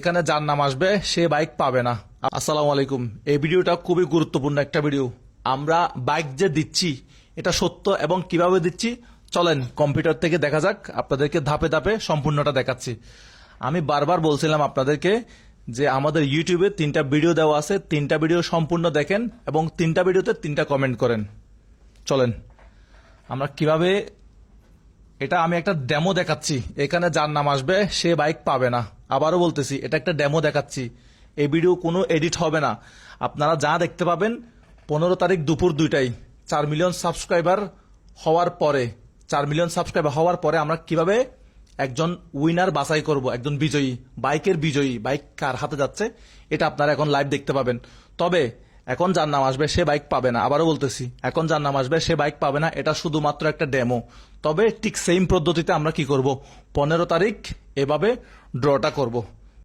এখানে যার নাম আসবে সে বাইক পাবে না। আসসালামু আলাইকুম। এই ভিডিওটা খুবই গুরুত্বপূর্ণ একটা ভিডিও। আমরা বাইক যে দিচ্ছি এটা সত্য এবং কিভাবে দিচ্ছি চলেন কম্পিউটার থেকে দেখা যাক। আপনাদেরকে ধাপে ধাপে সম্পূর্ণটা দেখাচ্ছি। আমি বারবার বলছিলাম আপনাদেরকে যে আমাদের ইউটিউবে 3টা ভিডিও দেওয়া আছে, 3টা ভিডিও সম্পূর্ণ দেখেন এবং 3টা ভিডিওতে 3টা কমেন্ট করেন। চলেন আমরা কিভাবে, এটা আমি একটা ডেমো দেখাচ্ছি। এখানে যার নাম আসবে সে বাইক পাবে না। আবারও বলতেছি, এটা একটা ডেমো দেখাচ্ছি। এই ভিডিও কোনো এডিট হবে না। আপনারা যা দেখতে পাবেন 15 তারিখ দুপুর 2টায় 4 মিলিয়ন সাবস্ক্রাইবার হওয়ার পরে, 4 মিলিয়ন সাবস্ক্রাইবার হওয়ার পরে আমরা কিভাবে একজন উইনার বাছাই করব, একজন বিজয়ী, বাইকের বিজয়ী, বাইক কার হাতে যাচ্ছে এটা আপনারা এখন লাইভ দেখতে পাবেন। তবে এখন যার নাম আসবে সে বাইক পাবে না। আবারও বলতেছি, এখন যার নাম আসবে সে বাইক পাবে না। এটা শুধুমাত্র একটা ডেমো। তবে ঠিক সেম পদ্ধতিতে আমরা কি করব, 15 তারিখ এভাবে ড্রটা করব।